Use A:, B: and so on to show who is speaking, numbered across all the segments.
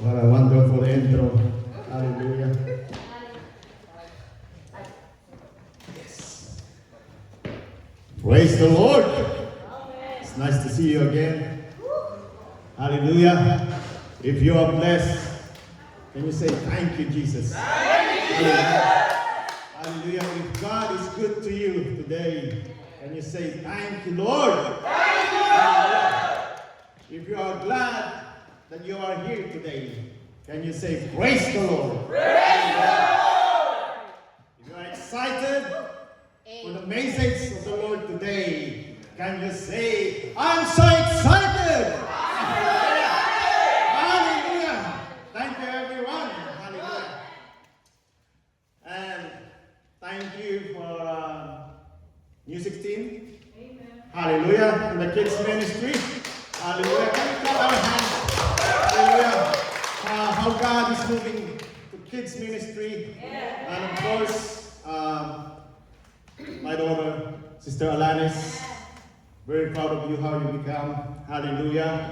A: What a wonderful intro. Hallelujah. Yes. Praise the Lord. It's nice to see you again. Hallelujah. If you are blessed, can you say thank you, Jesus? Hallelujah. Hallelujah. If God is good to you today, can you say thank you, Lord? Hallelujah. If you are glad that you are here today, can you say praise the Lord? Praise the Lord. If you are excited for the message of the Lord today, can you say, I'm so excited? Hallelujah. Thank you, everyone. Hallelujah. And thank you for music team. Amen. Hallelujah. And the kids ministry. Hallelujah. Can we clap our hands? Hallelujah. How God is moving to kids ministry. Yeah. And of course, my daughter, Sister Alanis, very proud of you, how you become. Hallelujah.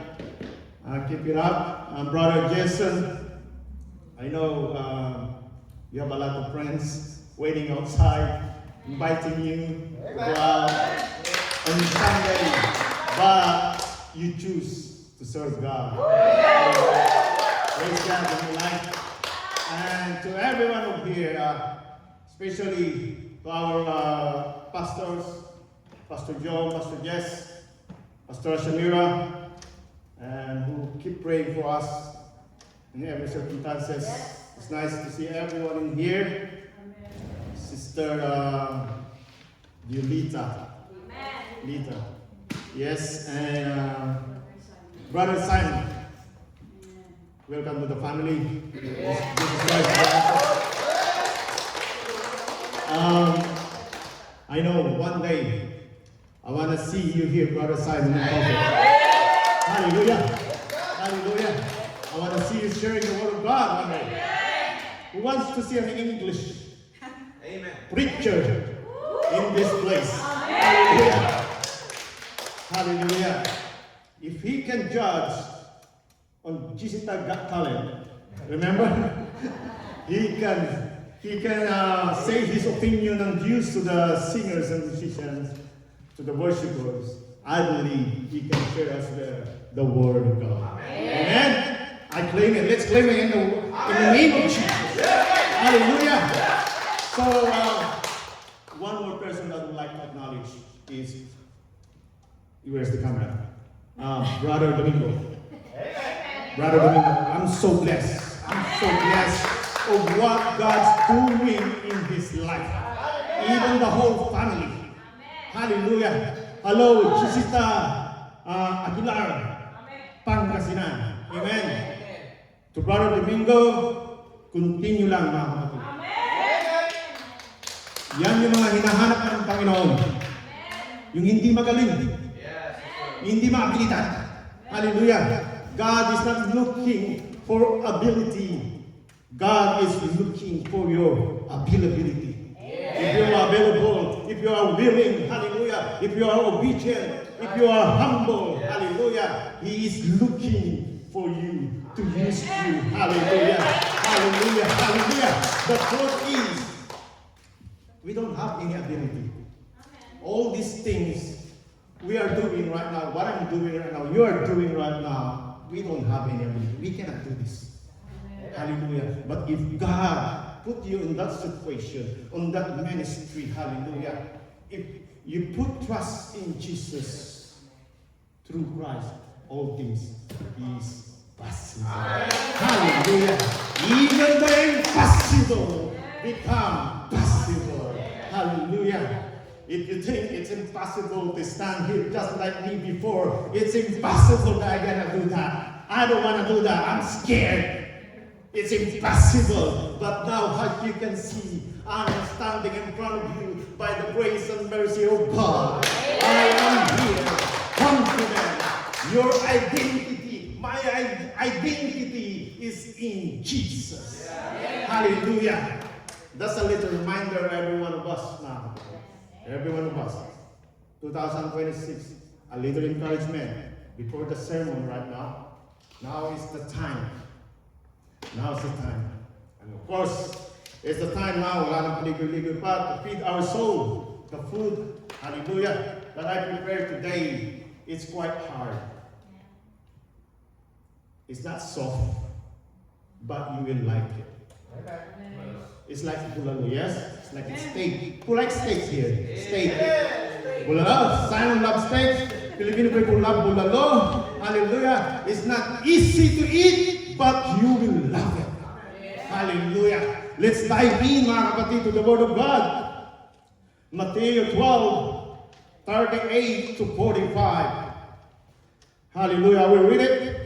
A: Keep it up. Brother Jason, I know you have a lot of friends waiting outside, inviting you to go out on Sunday, but you choose to serve God. Praise God in your life. And to everyone over here, especially to our pastors, Pastor Joe, Pastor Jess, Pastor Shamira, and who keep praying for us in every circumstances. It's nice to see everyone in here. Amen. Sister Violeta. Lita. Yes, and Brother Simon. Welcome to the family. This is I know one day I want to see you here, Brother Simon. Hallelujah. Hallelujah. I want to see you sharing the word of God one day. Who wants to see an English preacher in this place? Hallelujah. Hallelujah. If he can judge on Jisita Got Talent, remember? he can say his opinion and views to the singers and musicians, to the worshipers. I believe he can share us the word of God. Amen. I claim it. Let's claim it in the name of Jesus. Hallelujah. So, one more person that I would like to acknowledge is, where's the camera? Brother Domingo. Brother Domingo, I'm so blessed. I'm so blessed of what God's doing in his life. Even the whole family. Hallelujah. Hello, Jisita Aguilar, Pangasinan. Amen. To Brother Domingo, continue lang mga kapatid. Yan yung mga hinahanap ng Panginoon. Yung hindi magaling. Hindi maabilidad. Hallelujah. God is not looking for ability. God is looking for your availability. If you are available, if you are willing, hallelujah, if you are obedient, if you are humble, hallelujah, He is looking for you to use you. Hallelujah. Hallelujah. Hallelujah. The truth is, we don't have any ability. All these things we are doing right now, what I'm doing right now, you are doing right now, we don't have any ability. We cannot do this. Hallelujah. But if God put you in that situation, on that ministry, hallelujah, if you put trust in Jesus, through Christ, all things is possible. Hallelujah. Even the impossible become possible. Hallelujah. If you think it's impossible to stand here just like me before, it's impossible that I'm gonna do that. I don't want to do that. I'm scared. It's impossible. But now, as you can see, I'm standing in front of you by the grace and mercy of God. I am here, confident. Your identity, my identity is in Jesus. Hallelujah. That's a little reminder, every one of us now. Every one of us. 2026, a little encouragement before the sermon right now. Now is the time Now's the time. And of course, it's the time now, wala nang paligoy-ligoy pa, to feed our soul. The food, hallelujah, that I prepared today, it's quite hard. It's not soft, but you will like it. It's like bulalo, yes? It's like a steak. Who likes steaks here? Steak. Bulalo. Simon loves steaks. Filipino people love bulalo. Hallelujah. It's not easy to eat, but you will love it. Hallelujah. Let's dive in, mga kapatid, to the Word of God. Matthew 12:38 to 45. Hallelujah. We read it.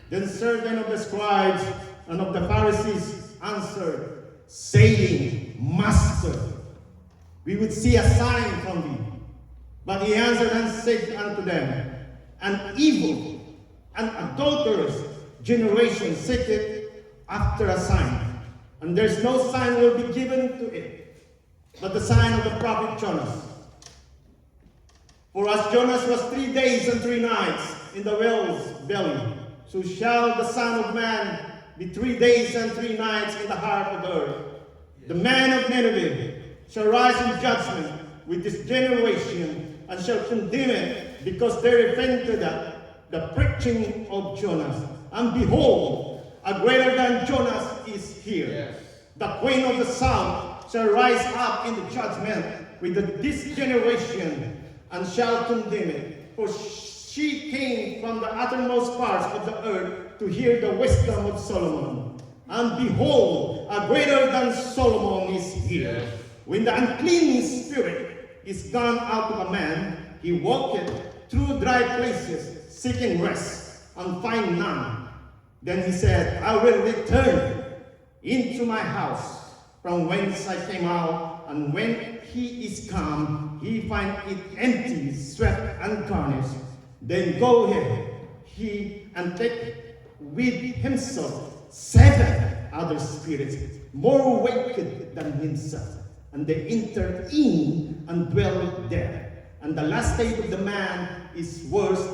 A: Then certain of the scribes and of the Pharisees answered, saying, Master, we would see a sign from thee. But he answered and said unto them, An evil and adulterous generation seeketh after a sign, and there's no sign will be given to it, but the sign of the prophet Jonas. For as Jonas was 3 days and 3 nights in the whale's belly, so shall the Son of Man be 3 days and 3 nights in the heart of the earth. The man of Nineveh shall rise in judgment with this generation, and shall condemn it, because they repented at the preaching of Jonas. And behold, a greater than Jonas is here. Yes. The queen of the south shall rise up in the judgment with this generation, and shall condemn it. For she came from the uttermost parts of the earth to hear the wisdom of Solomon. And behold, a greater than Solomon is here. Yes. When the unclean spirit is gone out of a man, he walketh through dry places, seeking rest, and find none. Then he said, I will return into my house, from whence I came out, and when he is come, he find it empty, swept, and garnished. Then go ahead, he and take with himself 7 other spirits, more wicked than himself. And they entered in and dwelt there. And the last state of the man is worse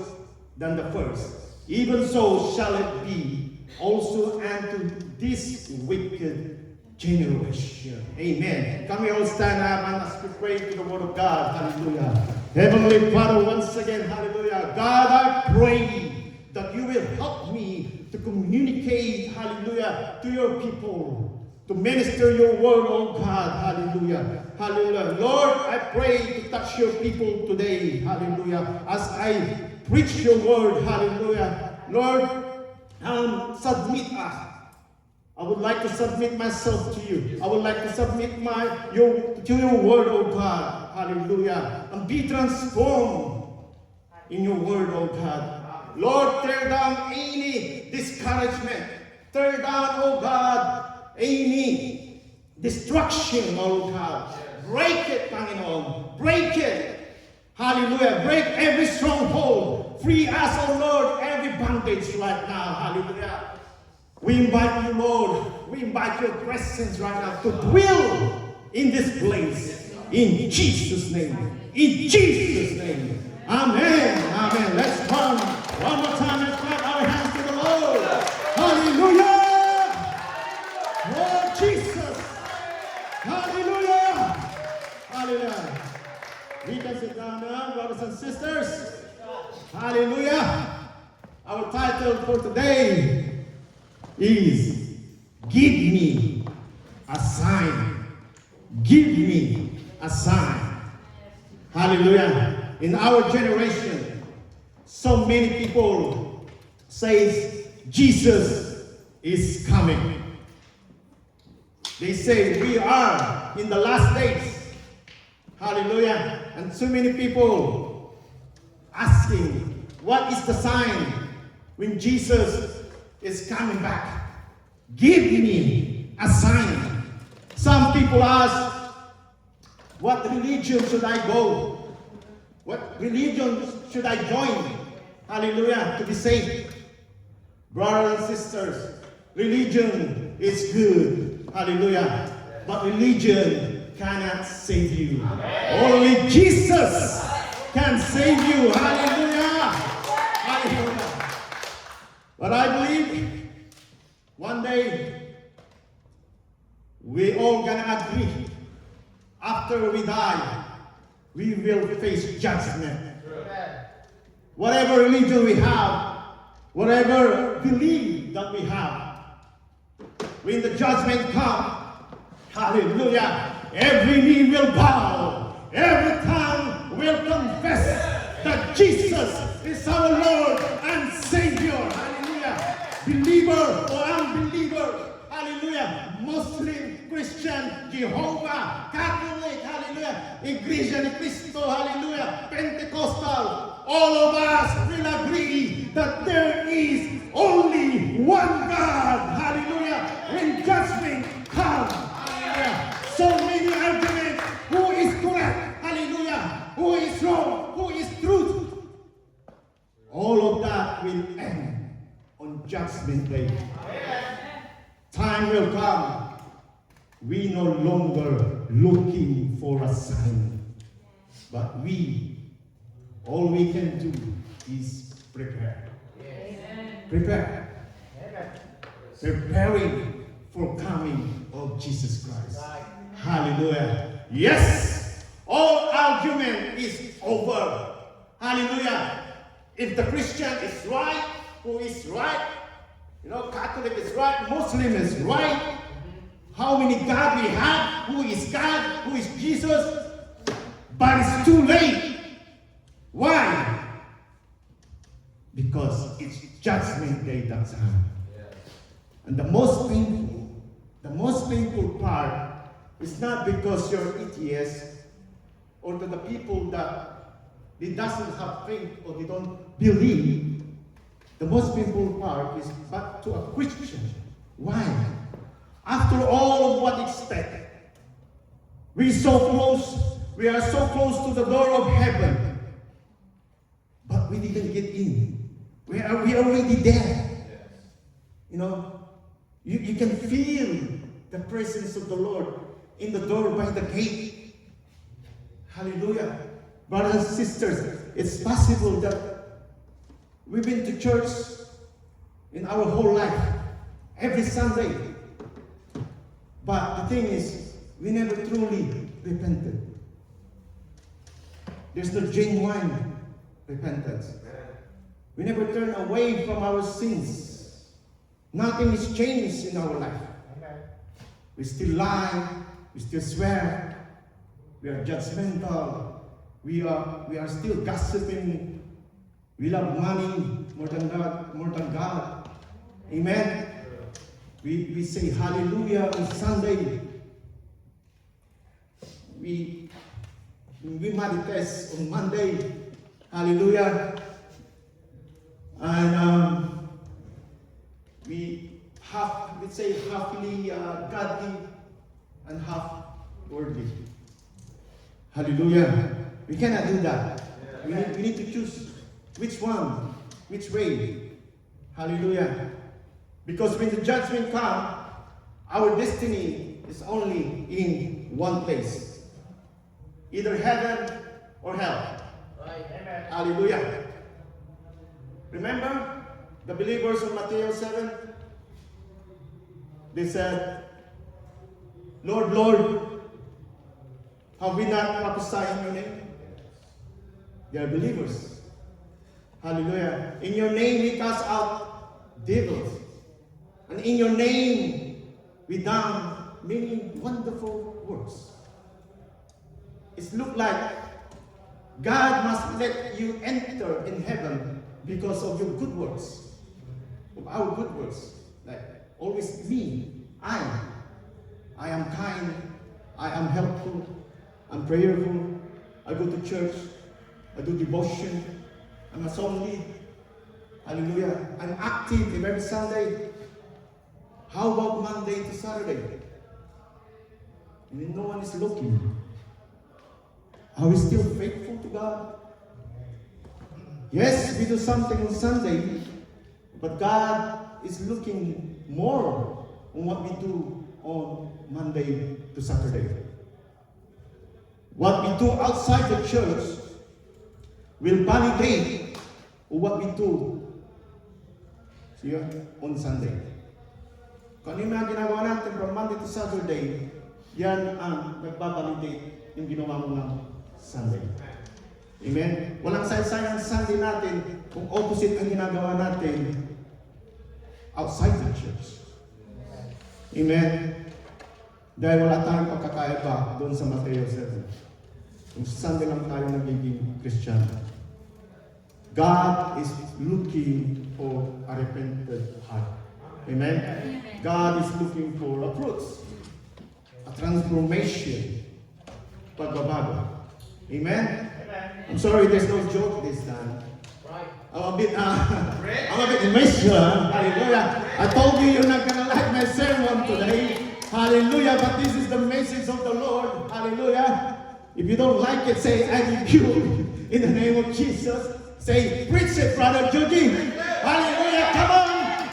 A: than the first. Even so shall it be also unto this wicked generation. Amen. Can we all stand up and as we pray to the Word of God? Hallelujah. Heavenly Father, once again, hallelujah. God, I pray that you will help me to communicate, hallelujah, to your people. To minister your word, oh God, hallelujah, hallelujah. Lord, I pray to touch your people today, hallelujah, as I preach your word, hallelujah. Lord, submit us. I would like to submit myself to you. I would like to submit to your word, oh God, hallelujah, and be transformed in your word, oh God. Lord, tear down any discouragement. Tear down, oh God, any destruction, oh God. Break it, Panginoon. Break it. Hallelujah. Break every stronghold. Free us, oh Lord, every bondage right now. Hallelujah. We invite you, Lord. We invite your presence right now to dwell in this place. In Jesus' name. In Jesus' name. Amen. Amen. Let's come one more time. Let's clap our hands to the Lord. Hallelujah. Lord Jesus. Hallelujah. Hallelujah. We can sit down now, brothers and sisters. Hallelujah. Our title for today is Give Me a Sign. Give me a sign. Hallelujah. In our generation, so many people say Jesus is coming. They say we are in the last days. Hallelujah. And so many people asking, what is the sign when Jesus is coming back? Give me a sign. Some people ask, what religion should I go? What religion should I join? Hallelujah, to be saved. Brothers and sisters, religion is good. Hallelujah. But religion cannot save you. Only Jesus can save you. Hallelujah. Hallelujah. But I believe One day, we all gonna agree, after we die, we will face judgment. Whatever religion we have, whatever belief that we have, when the judgment comes, hallelujah, every knee will bow, every tongue will confess that Jesus is our Lord and Savior. Hallelujah. Believer or unbeliever, hallelujah, Muslim, Christian, Jehovah, Catholic, hallelujah, Iglesia ni Cristo, hallelujah, Pentecostal, all of us will agree that there is only one God, hallelujah, when judgment comes, hallelujah. So many arguments, who is correct, hallelujah, who is wrong, who is truth, all of that will end on Judgment Day. Time will come, we no longer looking for a sign, but all we can do is prepare. Prepare. Preparing for coming of Jesus Christ. Hallelujah. Yes, all argument is over. Hallelujah. If the Christian is right, who is right? Catholic is right, Muslim is right. How many God we have? Who is God? Who is Jesus? But it's too late. Why? Because it's Judgment Day that time. And the most painful part is not because you're atheist or to the people that they doesn't have faith or they don't believe. The most painful part is back to a Christian. Why? After all of what expect, we are so close to the door of heaven, but we didn't get in. We are already there. You can feel the presence of the Lord in the door by the gate. Hallelujah. Brothers and sisters, it's possible that we've been to church in our whole life, every Sunday. But the thing is, we never truly repented. There's no genuine repentance. We never turn away from our sins. Nothing is changed in our life. We still lie, we still swear, we are judgmental, we are still gossiping, we love money more than God. Amen. We say hallelujah on Sunday. We manifest on Monday. Hallelujah. And we say halfly godly and half worldly. Hallelujah. We cannot do that. We need to choose which one, which way. Hallelujah. Because when the judgment comes, our destiny is only in one place. Either heaven or hell.
B: Right. Amen.
A: Hallelujah. Remember the believers of Matthew 7? They said, Lord, Lord, have we not prophesied in your name? They are believers. Hallelujah. In your name we cast out devils. And in your name we done many wonderful works. It looks like God must let you enter in heaven because of your good works. Of our good works. Like always me, I am kind, I am helpful, I'm prayerful, I go to church, I do devotion, I'm a song lead. Hallelujah. I'm active every Sunday. How about Monday to Saturday? When no one is looking, are we still faithful to God? Yes, we do something on Sunday, but God is looking more on what we do on Monday to Saturday. What we do outside the church will validate what we do here on Sunday. Kung ano yung mga ginagawa natin from Monday to Saturday, yan ang nagbabalidate yung ginawa mo ng Sunday. Amen? Walang sayang Sunday natin kung opposite ang ginagawa natin outside the church. Amen? Dahil wala tayong pagkakaiba doon sa Mateo 7. Kung Sunday lang tayo nagiging Christian. God is looking for a repentant heart. Amen? God is looking for a fruit. A transformation. Pagbabago. Amen? I'm sorry, there's no joke this time. I'm a bit emotional. Hallelujah. I told you you're not gonna like my sermon today. Hallelujah. But this is the message of the Lord. Hallelujah. If you don't like it, say, I rebuke in the name of Jesus. Say, preach it, Brother Judy. Hallelujah. Come on.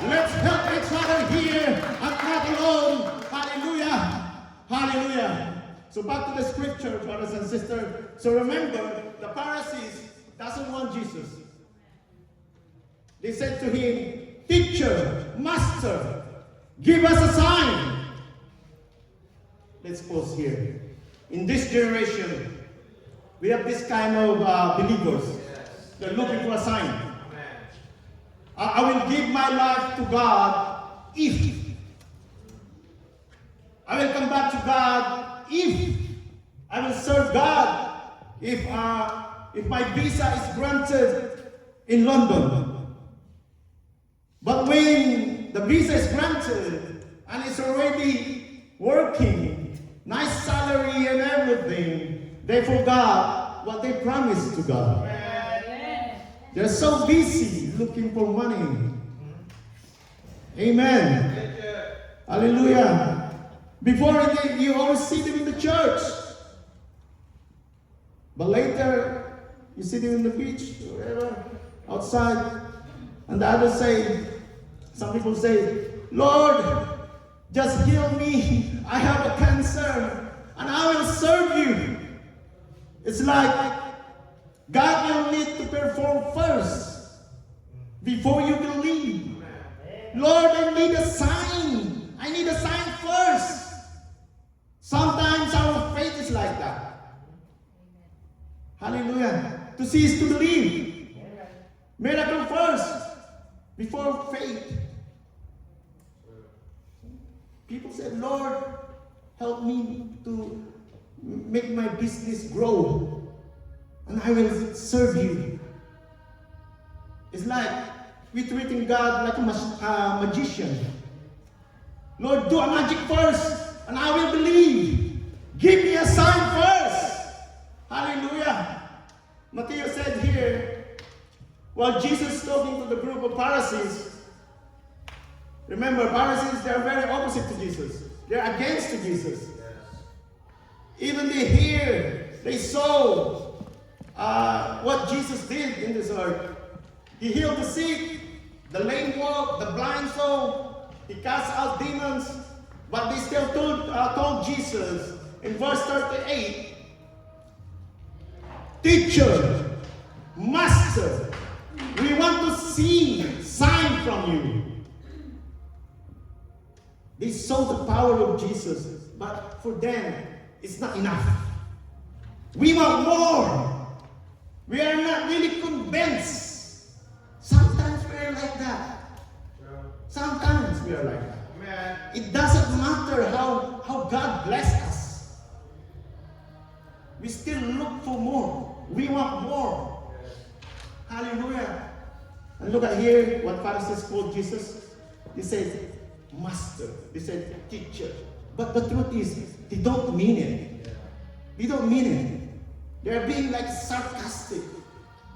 A: Let's help each other here. I'm not alone. Hallelujah. Hallelujah. So back to the scripture, brothers and sisters. So remember, the Pharisees doesn't want Jesus. They said to him, Teacher, Master, give us a sign. Let's pause here. In this generation, we have this kind of believers. They're looking for a sign. I will give my life to God if. I will come back to God if. I will serve God if my visa is granted in London. But when the visa is granted and it's already working, nice salary and everything, they forgot what they promised to God. They're so busy looking for money. Amen. Hallelujah. Before you always see them in the church. But later, you see them in the beach, wherever, outside. And the others say, some people say, Lord, just heal me. I have a cancer and I will serve you. It's like God will need to perform first before you believe. Lord, I need a sign. I need a sign first. Sometimes our faith is like that. Hallelujah. To see is to believe. Miracle first before faith. People said, Lord, help me to make my business grow, and I will serve you. It's like we're treating God like a magician. Lord, do a magic first, and I will believe. Give me a sign first. Hallelujah. Matthew said here, while Jesus talking to the group of Pharisees, remember, Pharisees, they are very opposite to Jesus. They're against Jesus. Even they hear, they saw what Jesus did in this earth. He healed the sick, the lame walk, the blind saw, he cast out demons, but they still told Jesus in verse 38, Teacher, Master, we want to see sign from you. They saw the power of Jesus, but for them, it's not enough. We want more. We are not really convinced. Sometimes we are like that. Sometimes we are like that. It doesn't matter how God bless us. We still look for more. We want more. Hallelujah. And look at here what Pharisees called Jesus. They said, Master. They said, Teacher. But the truth is, they don't mean it. They don't mean it. They're being like sarcastic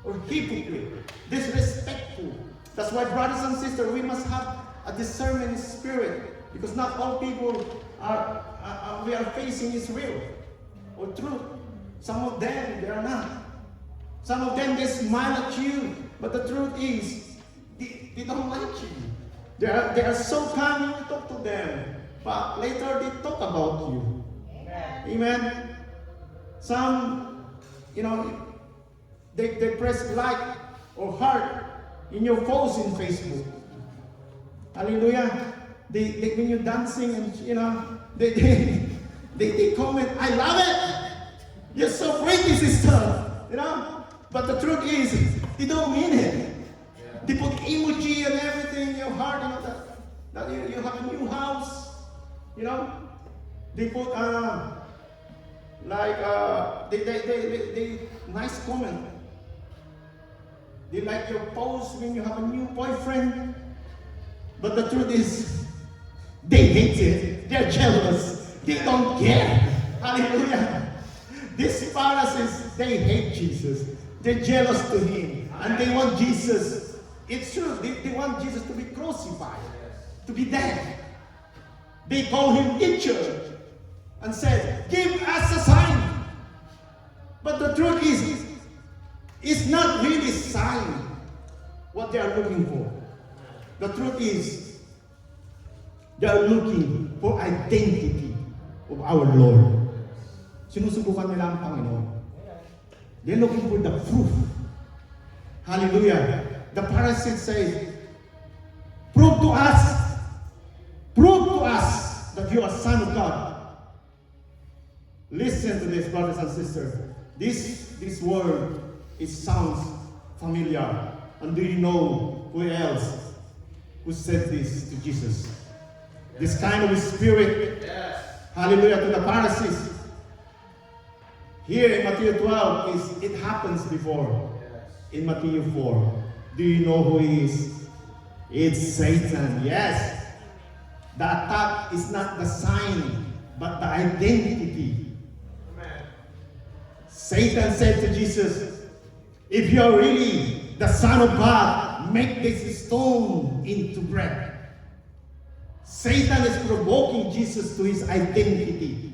A: or hypocrite, disrespectful. That's why, brothers and sisters, we must have a discerning spirit, because not all people we are facing is real or true. Some of them, they are not. Some of them, they smile at you, but the truth is, they don't like you. They are so kind when you talk to them, but later they talk about you. Amen. Some, they press like or heart in your post in Facebook. Hallelujah. they when you're dancing and they they comment, I love it. You're so pretty, sister. But the truth is, they don't mean it. They put emoji and everything in your heart, that you have a new house, They put they nice comment. They like your post when you have a new boyfriend. But the truth is, they hate it. They're jealous. They don't care. Hallelujah. These Pharisees, they hate Jesus. They're jealous to him. And they want Jesus. It's true. They want Jesus to be crucified. To be dead. They call him teacher. And said, give us a sign. But the truth is, it's not really a sign what they are looking for. The truth is, they are looking for identity of our Lord. Sinusubukan nila ang Panginoon. They're looking for the proof. Hallelujah. The Pharisees say, prove to us that you are Son of God. Listen to this, brothers and sisters. This word, it sounds familiar. And do you know who else who said this to Jesus? This kind of spirit, hallelujah, to the Pharisees. Here in Matthew 12, it happens before. In Matthew 4. Do you know who he is? It's Satan, yes. The attack is not the sign, but the identity. Amen. Satan said to Jesus, if you are really the Son of God, make this stone into bread. Satan is provoking Jesus to his identity.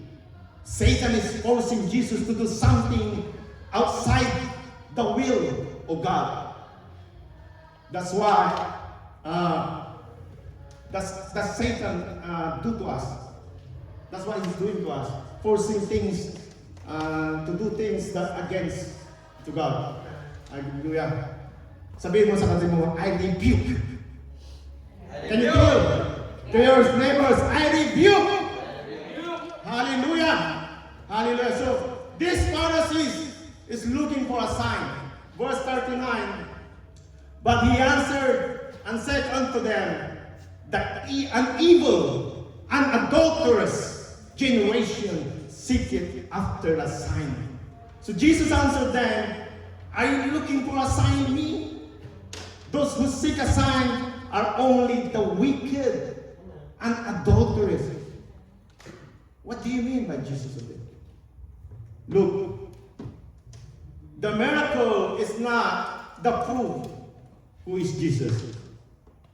A: Satan is forcing Jesus to do something outside the will of God. That's why that's Satan do to us. That's what he's doing to us, forcing things to do things that against to God. Hallelujah. Sabihin mo sa kanila mo, I rebuke. Can you do it? To your neighbors, I rebuke. Hallelujah. Hallelujah. So this Pharisees is looking for a sign. Verse 39. But he answered and said unto them, that an evil and adulterous generation seeketh after a sign. So Jesus answered them, are you looking for a sign in me? Those who seek a sign are only the wicked and adulterous. What do you mean by Jesus of it? Look, the miracle is not the proof who is Jesus,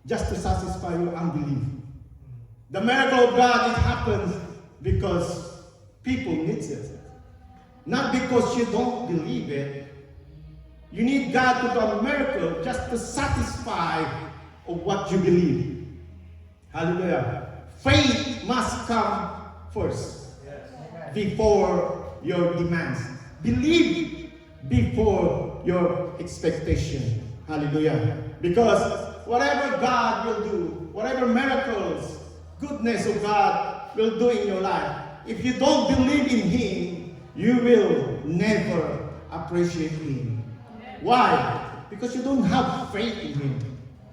A: just to satisfy your unbelief. The miracle of God, it happens because people need it. Not because you don't believe it. You need God to do a miracle just to satisfy of what you believe. Hallelujah. Faith must come first before your demands. Believe before your expectation. Hallelujah. Because whatever God will do, whatever miracles, goodness of God will do in your life, if you don't believe in Him, you will never appreciate Him. Why? Because you don't have faith in Him.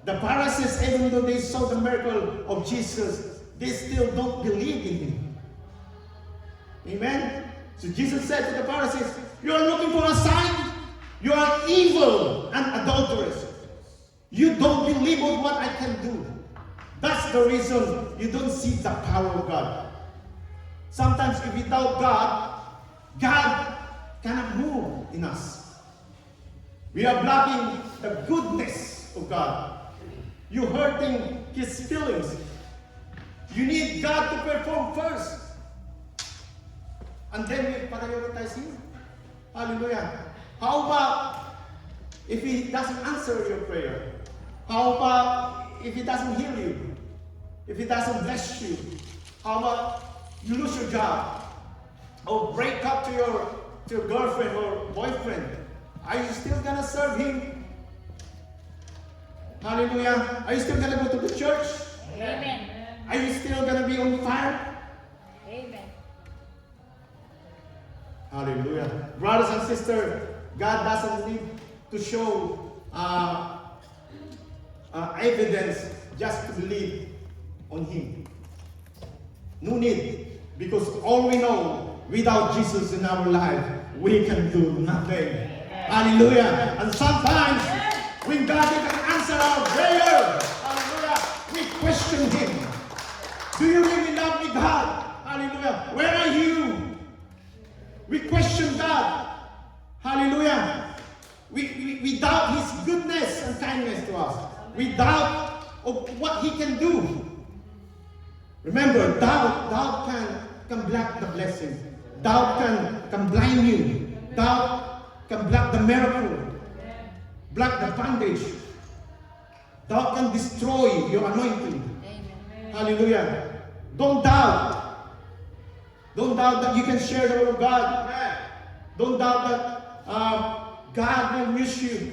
A: The Pharisees, even though they saw the miracle of Jesus, they still don't believe in Him. Amen? So Jesus said to the Pharisees, you are looking for a sign? You are evil and adulterous. You don't believe on what I can do. That's the reason you don't see the power of God. Sometimes if we doubt God, God cannot move in us. We are blocking the goodness of God. You're hurting His feelings. You need God to perform first. And then we prioritize Him. Hallelujah. How about if He doesn't answer your prayer? How about if He doesn't heal you? If He doesn't bless you? How about you lose your job? Or break up to your girlfriend or boyfriend? Are you still gonna serve Him? Hallelujah. Are you still gonna go to the church?
B: Amen.
A: Are you still going to be on fire?
B: Amen.
A: Hallelujah. Brothers and sisters, God doesn't need to show evidence just to believe on Him. No need. Because all we know, without Jesus in our life, we can do nothing. Hallelujah. And sometimes, when God didn't answer our prayer, hallelujah, we question Him. Do you really love me, God? Hallelujah. Where are you? We question God. Hallelujah. We doubt His goodness and kindness to us. We doubt of what He can do. Remember, doubt can block the blessing. Doubt can blind you. Doubt can block the miracle. Block the bondage. Doubt can destroy your anointing.
B: Amen.
A: Hallelujah. Don't doubt. Don't doubt that you can share the word of God. Don't doubt that God will use you.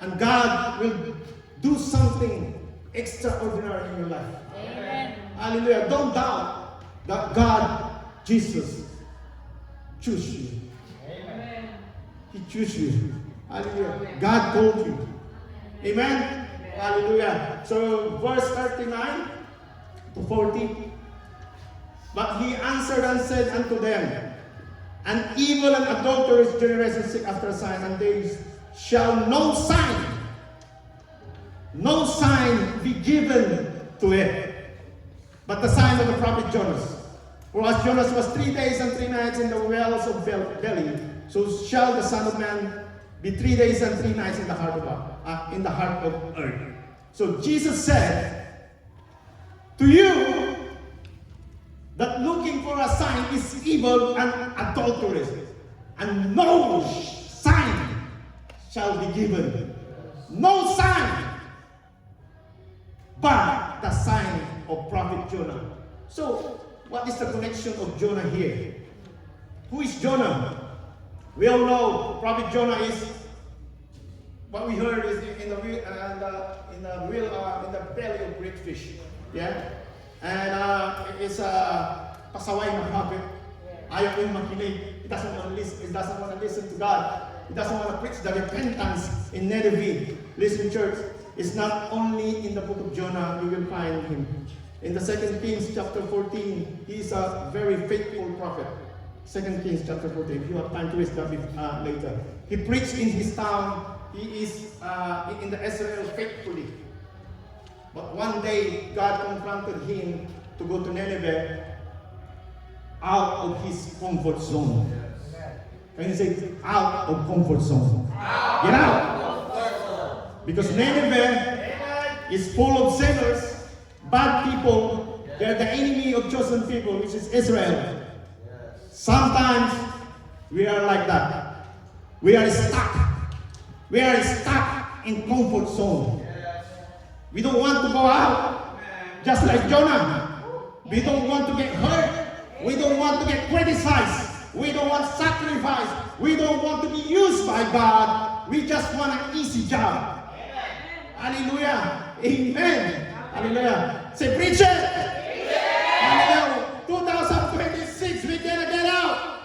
A: And God will do something extraordinary in your life.
B: Amen.
A: Hallelujah. Don't doubt that God, Jesus, choose you.
B: Amen.
A: He chose you. Hallelujah. God told you. Amen. Hallelujah. So verse 39 to 40. But he answered and said unto them, an evil and adulterous generation seek after a sign, and they shall no sign be given to it, but the sign of the prophet Jonas. For as Jonas was 3 days and 3 nights in the wells of belly, so shall the Son of Man be 3 days and 3 nights in the heart of earth. So Jesus said to you that looking for a sign is evil and adulterous, and no sign shall be given. No sign but the sign of prophet Jonah. So, what is the connection of Jonah here? Who is Jonah? We all know prophet Jonah is what we heard is in the belly of great fish. Yeah? And it's a pasaway na prophet. Ayaw yung makinig. He doesn't want to listen to God. He doesn't want to preach the repentance in Nineveh. Listen, church, it's not only in the book of Jonah we will find him. In the 2 Kings chapter 14, he is a very faithful prophet. 2 Kings chapter 14. If you have time to read that later. He preached in his town. He is in the Israel faithfully. But one day, God confronted him to go to Nineveh out of his comfort zone. Can you say, out of comfort zone? Get out! Because Nineveh is full of sinners, bad people. They're the enemy of chosen people, which is Israel. Sometimes we are like that. We are stuck. We are stuck in comfort zone. We don't want to go out. Just like Jonah. We don't want to get hurt. We don't want to get criticized. We don't want sacrifice. We don't want to be used by God. We just want an easy job. Hallelujah. Amen. Hallelujah. Say, preach it. Hallelujah. 2026, we gotta get out.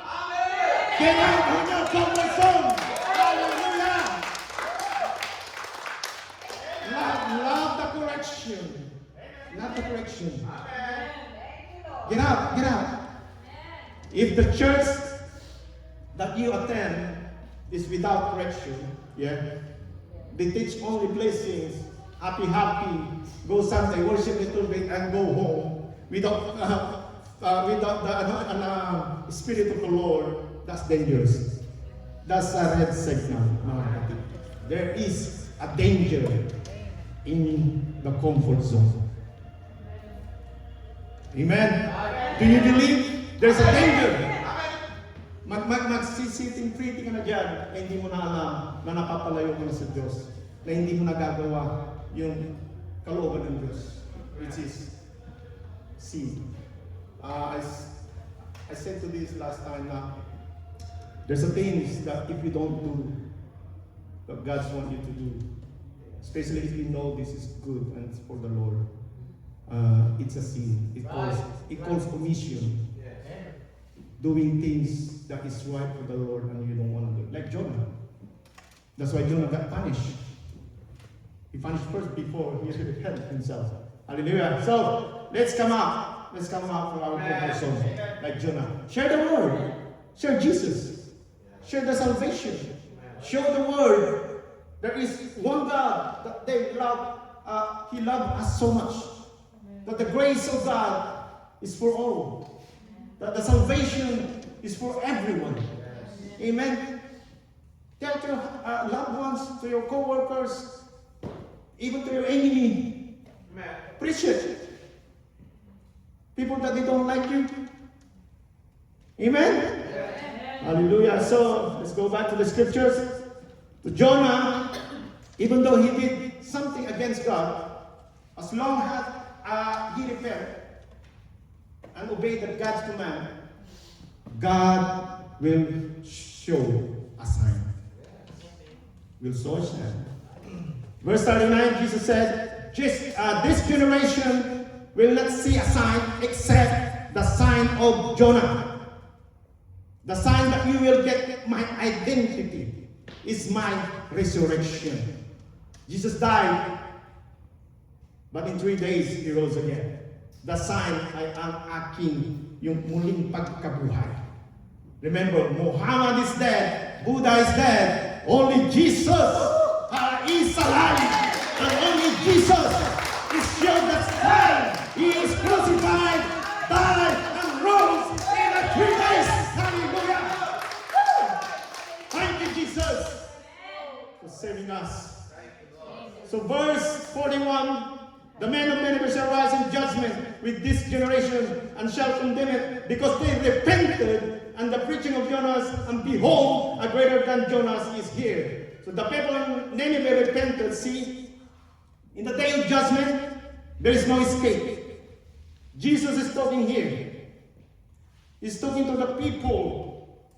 A: Get out of your comfort zone. Hallelujah. Love the correction. Not the correction. Get out. Get out. If the church that you attend is without correction, yeah, they teach only blessings, happy, go Sunday, worship a little bit, and go home without the Spirit of the Lord, that's dangerous. That's a red signal. There is a danger in the comfort zone. Amen? Do you believe there's a danger? Mag-sitting pretty ka na dyan na hindi mo na alam na napapalayo mo na sa Diyos, na hindi mo nagagawa yung kalooban ng Diyos, which is sin. I said to this last time na there's a things that if you don't do what God wants you to do, especially if you know this is good and for the Lord, it's a sin. It calls omission. Doing things that is right for the Lord and you don't want to do. Like Jonah. That's why Jonah got punished. He punished first before he repented himself. Hallelujah. So, let's come out. Let's come out from our comfort zone. Like Jonah. Share the word. Share Jesus. Share the salvation. Show the word. There is one God that they love. He loved us so much. That the grace of God is for all. That the salvation is for everyone. Amen. Tell to your loved ones, to your co-workers, even to your enemy. Preach it. People that they don't like you. Amen. Hallelujah. So let's go back to the scriptures. To Jonah, even though he did something against God, as long as he repented and obeyed God's command, God will show a sign. Will show a sign. Verse 39, Jesus said, this generation will not see a sign except the sign of Jonah. The sign that you will get my identity is my resurrection. Jesus died, but in 3 days he rose again. The sign ay ang aking yung muling pagkabuhay. Remember, Muhammad is dead, Buddha is dead, only Jesus is alive, and only Jesus is sure that time he is crucified, died, and rose in 3 days. Hallelujah! Thank you, Jesus, for saving us. So verse 41, the men of Nineveh shall rise in judgment with this generation and shall condemn it, because they repented and the preaching of Jonas, and behold, a greater than Jonas is here. So the people in Nineveh repented. See, in the day of judgment, there is no escape. Jesus is talking here. He's talking to the people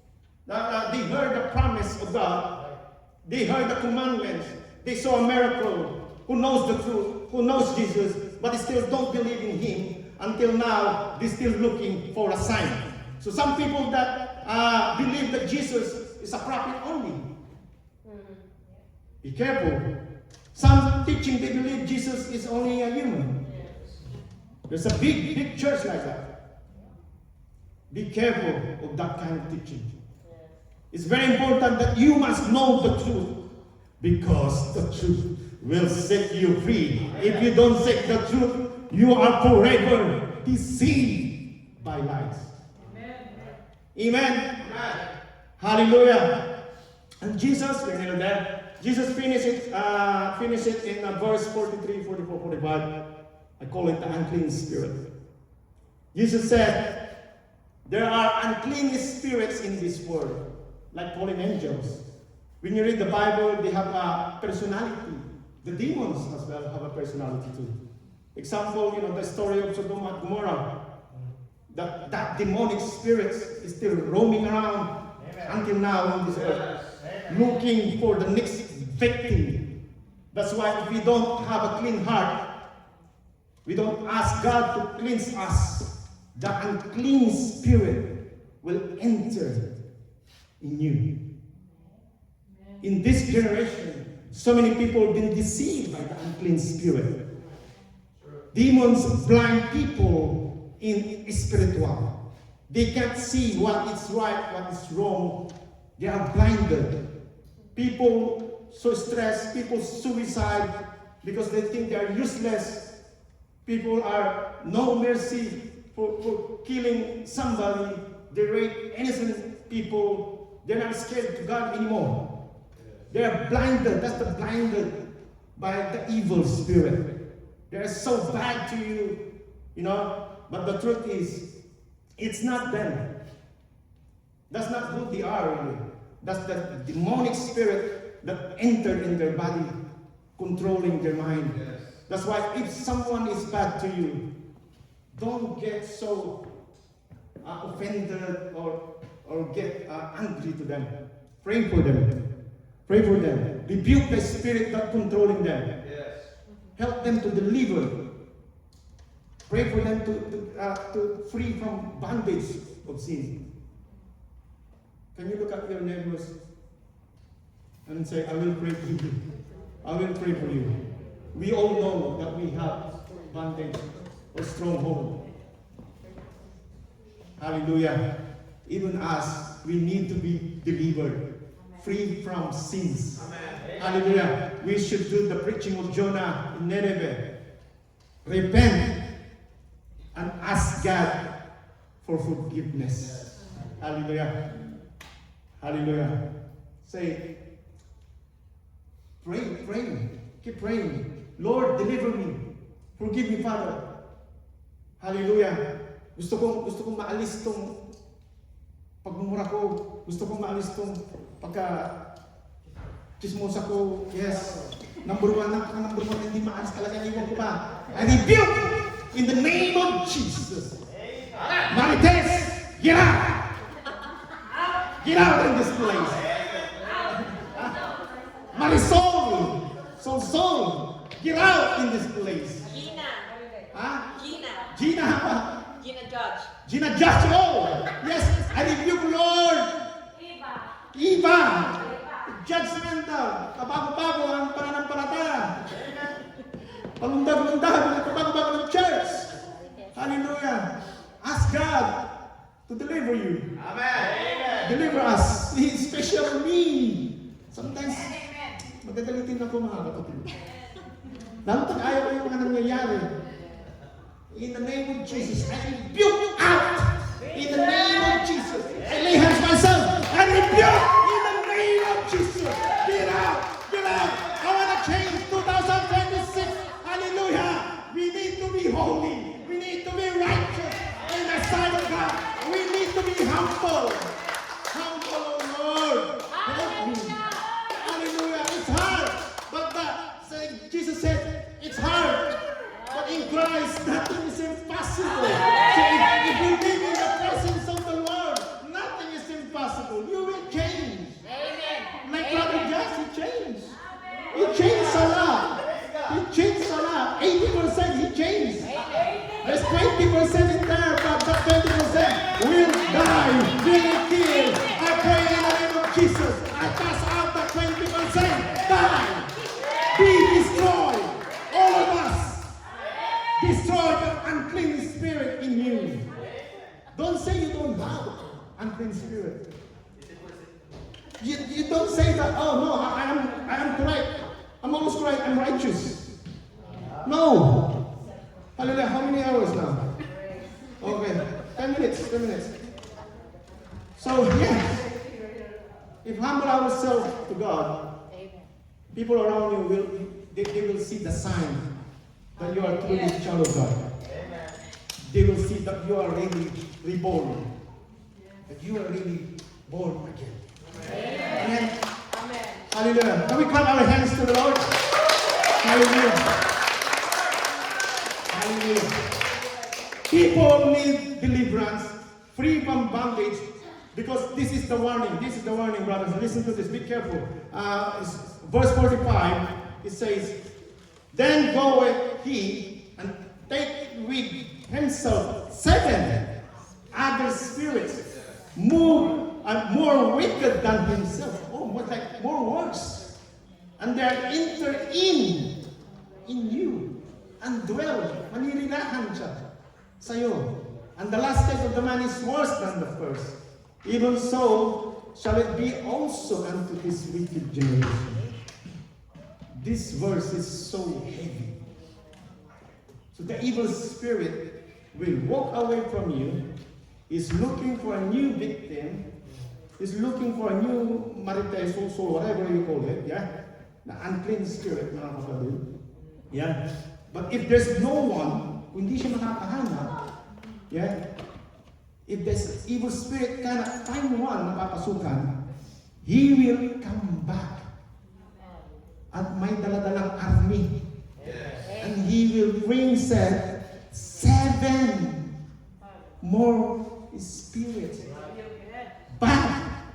A: that they heard the promise of God. They heard the commandments. They saw a miracle. Who knows the truth, who knows Jesus, but they still don't believe in Him. Until now, they're still looking for a sign. So some people that believe that Jesus is a prophet only. Be careful. Some teaching they believe Jesus is only a human. There's a big church like that. Be careful of that kind of teaching. It's very important that you must know the truth, because the truth will set you free. If you don't seek the truth, you are forever deceived by lies. Amen. Hallelujah. And Jesus, we're near there. Jesus finished it in verse 43, 44, 45. I call it the unclean spirit. Jesus said, there are unclean spirits in this world, like fallen angels. When you read the Bible, they have a personality. The demons as well have a personality too. Example, the story of Sodom and Gomorrah. That demonic spirit is still roaming around until now on this earth, looking for the next victim. That's why if we don't have a clean heart, we don't ask God to cleanse us, the unclean spirit will enter in you. In this generation, so many people have been deceived by the unclean spirit. Demons blind people in spiritual. They can't see what is right, what is wrong. They are blinded. People so stressed, people suicide because they think they are useless. People are no mercy for killing somebody. They rape innocent people. They're not scared to God anymore. They are blinded. That's the blinded by the evil spirit. They are so bad to you, But the truth is, it's not them. That's not who they are really. That's the demonic spirit that entered in their body, controlling their mind. Yes. That's why if someone is bad to you, don't get so offended or get angry to them. Pray for them. Pray for them. Rebuke the spirit that's controlling them. Yes. Help them to deliver. Pray for them to free from bondage of sin. Can you look at your neighbors and say, I will pray for you. I will pray for you. We all know that we have bondage or stronghold. Hallelujah. Even us, we need to be delivered, free from sins.
C: Amen.
A: Hallelujah. We should do the preaching of Jonah in Nineveh. Repent and ask God for forgiveness. Hallelujah. Hallelujah. Say, pray. Keep praying. Lord, deliver me. Forgive me, Father. Hallelujah. Gusto kong maalis tong pagmumura ko. Gusto kong maalis tong chismosa ko. Yes. Number one, hindi maalis talaga. Iwan ko pa. I rebuke in the name of Jesus. Marites, get out! Get out in this place. Marisol, Sol, get out in this place.
D: Gina.
A: Huh?
D: Gina Judge.
A: Gina Judge, oh! Yes, I rebuke, Lord. Eva. Judgmental. Kabago-bago ang pananampalataya. Palundag-lundag ang kabago-bago ng church. Hallelujah. Ask God to deliver you.
C: Amen.
A: Deliver us. Especially me. Sometimes, magagalitin ako mga kapatid. Lalo pag ayaw ko yung mga nangyayari. In the name of Jesus, I rebuke you out. In the name of Jesus, I lay hands myself. I rebuke in the name of Jesus. Get out. Get out. I want to change 2026. Hallelujah. We need to be holy. We need to be righteous in the sight of God. We need to be humble. Humble, oh Lord. Help me. Hallelujah. It's hard. But Jesus said, it's hard. But in Christ, nothing is impossible. So if you live in the presence of the Lord, nothing is impossible. You will change. Like Brother Jas, he changed. He changed a lot. He changed a lot. 80% he changed. There's 20% in there, but that 20% will die, will kill. I pray in the name of Jesus. I cast out that 20%. Die. Be destroyed. All of us. Destroy the unclean spirit in you. Don't say you don't have unclean spirit. You don't say that, oh no, I am correct. I'm always correct, I'm righteous. No. Hallelujah, how many hours now? Okay, 10 minutes. So yes, if humble ourselves to God, people around you they will see the sign that you are truly a child of God.
C: Amen.
A: They will see that you are really reborn. That you are really born again. Amen. Hallelujah. Can we clap our hands to the Lord? Hallelujah. Hallelujah. People need deliverance, free from bondage, because this is the warning. This is the warning, brothers. Listen to this. Be careful. Verse 45, it says, then goeth he and take with himself 7 other spirits, more wicked than himself. Oh, more worse. And they enter in you and dwell. Manirilahan siya sa'yo. And the last state of the man is worse than the first. Even so shall it be also unto this wicked generation. This verse is so heavy. So the evil spirit will walk away from you, is looking for a new victim, is looking for a new marites, soul, whatever you call it, yeah? The unclean spirit, mga kapatid. Yeah? But if there's no one, kung hindi siya makakahanap, yeah? If this evil spirit cannot find one na papasukan, he will come back. At may daladalang army. And he will bring 7 more spirits. Bad.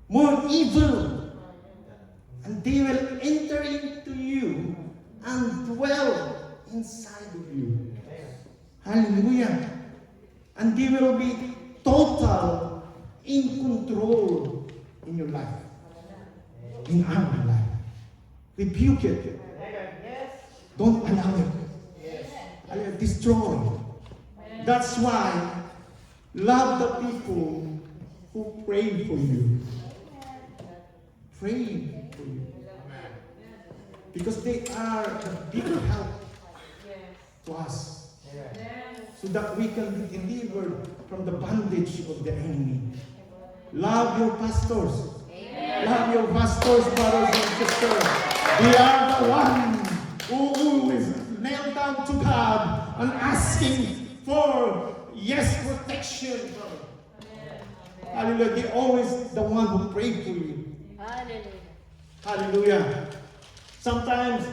A: More evil. And they will enter into you and dwell inside of you. Hallelujah. And they will be total in control in your life. In our life. Rebuke it. Don't allow it. Destroy. That's why love the people who pray for you. Pray for you. Because they are the big help to us. So that we can be delivered from the bondage of the enemy. Love your pastors. Love your pastors, brothers and sisters. They are the one who always kneel down to God and asking for, protection. Hallelujah. They're always the one who pray for you.
B: Hallelujah.
A: Hallelujah. Sometimes,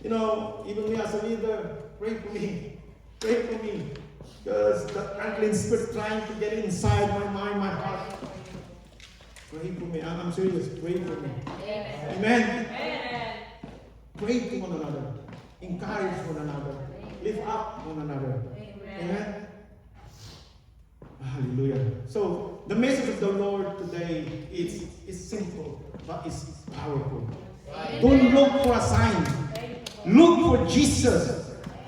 A: even me as a leader, pray for me. Pray for me. Because the unclean spirit trying to get inside my mind, my heart. Pray for me. I'm serious. Pray for me. Amen.
B: Amen.
A: Pray to one another. Encourage one another. Lift up one another. Amen. Hallelujah. So the message of the Lord today is simple, but it's powerful. Don't look for a sign. Look for Jesus.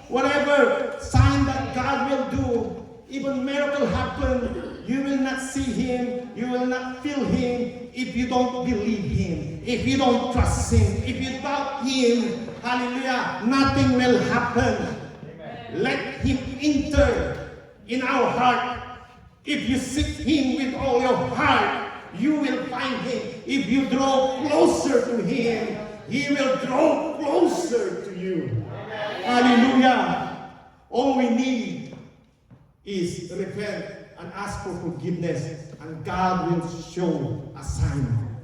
A: Whatever sign that God will do, even miracle happen, you will not see Him, you will not feel Him if you don't believe Him, if you don't trust Him, if you doubt Him. Hallelujah. Nothing will happen. Amen. Let Him enter in our heart. If you seek Him with all your heart, you will find Him. If you draw closer to Him, He will draw closer to you. Hallelujah. All we need is repent and ask for forgiveness, and God will show a sign.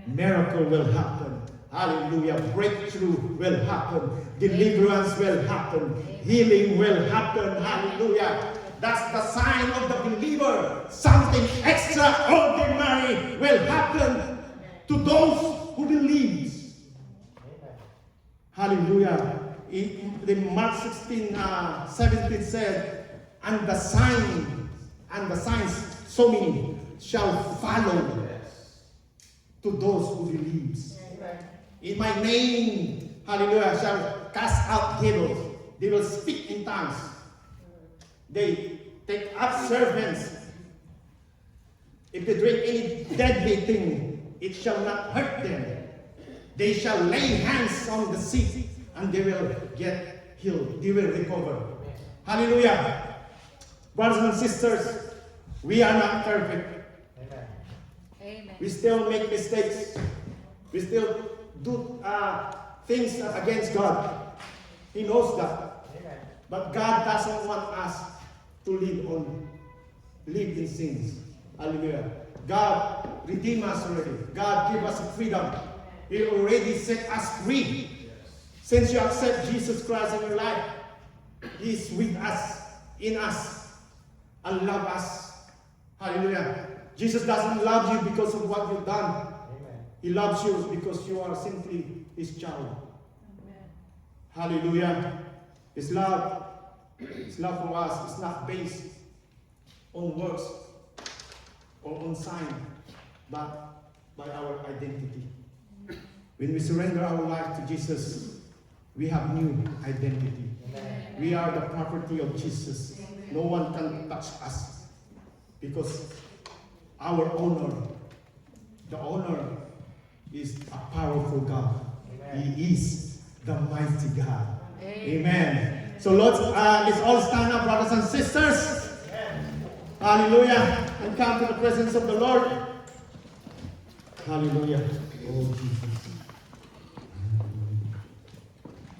A: Miracle will happen. Hallelujah. Breakthrough will happen. Deliverance will happen. Healing will happen. Hallelujah. That's the sign of the believer. Something extraordinary will happen to those who believe. Hallelujah. In Mark 16:17 said, and the signs, so many, shall follow to those who believe. In my name, hallelujah, shall cast out devils. They will speak in tongues. They take up serpents. If they drink any deadly thing, it shall not hurt them. They shall lay hands on the sick, and they will get healed. They will recover. Hallelujah. Brothers and sisters, we are not perfect.
B: Amen.
A: We still make mistakes. We still do things against God. He knows that. But God doesn't want us to live in sins. Hallelujah. God redeemed us already. God gave us freedom. He already set us free. Since you accept Jesus Christ in your life, He is with us, in us, and love us. Hallelujah. Jesus doesn't love you because of what you've done. Amen. He loves you because you are simply His child. Amen. Hallelujah. His love for us is not based on works or on sign, but by our identity. When we surrender our life to Jesus, we have new identity. Amen. We are the property of Jesus. Amen. No one can touch us because our owner, the owner, is a powerful God. Amen. He is the mighty God. Amen. Amen. So let's all stand up, brothers and sisters. Amen. Hallelujah. And come to the presence of the Lord. Hallelujah. Oh, Jesus.